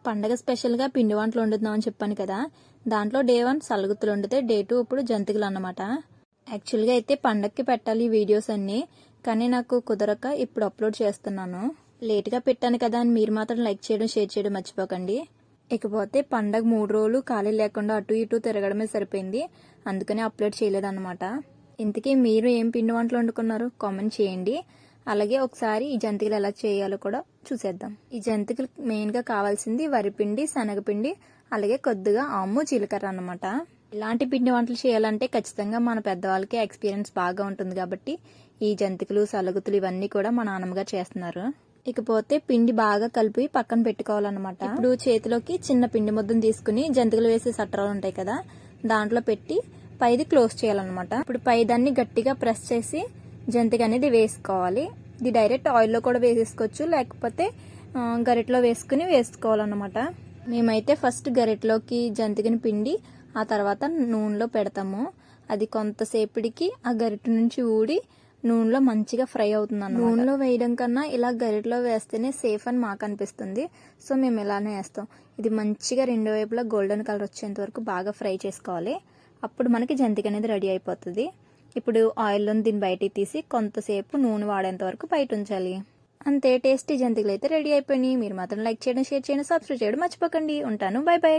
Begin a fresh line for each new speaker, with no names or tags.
పండగ స్పెషల్గా పిండి వంటలు వండుతున్నామని చెప్పాను కదా, దాంట్లో డే 1 సలుగుతులు వండితే డే 2 ఇప్పుడు జంతికలు అన్నమాట. యాక్చువల్గా అయితే పండగకి పెట్టాలి ఈ వీడియోస్ అన్నీ, కానీ నాకు కుదరక ఇప్పుడు అప్లోడ్ చేస్తున్నాను. లేట్గా పెట్టాను కదా అని మీరు మాత్రం లైక్ చేయడం షేర్ చేయడం మర్చిపోకండి. ఇకపోతే పండగ 3 రోజులు ఖాళీ లేకుండా అటు ఇటు తిరగడమే సరిపోయింది, అందుకని అప్లోడ్ చేయలేదన్నమాట. ఇంతకీ మీరు ఏం పిండి వంటలు వండుకున్నారు కామెంట్ చేయండి. అలాగే ఒకసారి ఈ జంతికలు ఎలా చేయాలో కూడా చూసేద్దాం. ఈ జంతికలు మెయిన్గా కావాల్సింది వరిపిండి, శనగపిండి, అలాగే కొద్దిగా ఆము, జీలకర్ర అన్నమాట. ఇలాంటి పిండి వంటలు చేయాలంటే ఖచ్చితంగా మన పెద్దవాళ్ళకి ఎక్స్పీరియన్స్ బాగా ఉంటుంది కాబట్టి ఈ జంతికలు, సలుగుతులు ఇవన్నీ కూడా మా నాన్నమ్మగారు చేస్తున్నారు. ఇకపోతే పిండి బాగా కలిపి పక్కన పెట్టుకోవాలన్నమాట. ఇప్పుడు చేతిలోకి చిన్న పిండి ముద్దను తీసుకుని జంతికలు వేసే సట్రాలు ఉంటాయి కదా, దాంట్లో పెట్టి పైది క్లోజ్ చేయాలన్నమాట. ఇప్పుడు పైదాన్ని గట్టిగా ప్రెస్ చేసి జంతిక అనేది వేసుకోవాలి. ఇది డైరెక్ట్ ఆయిల్లో కూడా వేసేసుకోవచ్చు, లేకపోతే గరిటలో వేసుకోవాలన్నమాట. మేమైతే ఫస్ట్ గరిటలోకి జంతికని పిండి ఆ తర్వాత నూనెలో పెడతాము. అది కొంతసేపటికి ఆ గరిట నుంచి ఊడి నూనెలో మంచిగా ఫ్రై అవుతుంది అన్నమాట. నూనెలో వేయడం కన్నా ఇలా గరిటలో వేస్తేనే సేఫ్ అని మాకు అనిపిస్తుంది, సో మేము ఇలానే వేస్తాం. ఇది మంచిగా రెండు వైపులా గోల్డెన్ కలర్ వచ్చేంత వరకు బాగా ఫ్రై చేసుకోవాలి. అప్పుడు మనకి జంతిక అనేది రెడీ అయిపోతుంది. ఇప్పుడు ఆయిల్లో దీన్ని బయటికి తీసి కొంతసేపు నూనె వాడేంత వరకు బయట ఉంచాలి. అంతే, టేస్టీ జంతికలు అయితే రెడీ అయిపోయినాయి. మీరు మాత్రం లైక్ చేయడం, షేర్ చేయడం, సబ్స్క్రైబ్ చేయడం మర్చిపోకండి. ఉంటాను, బై బై.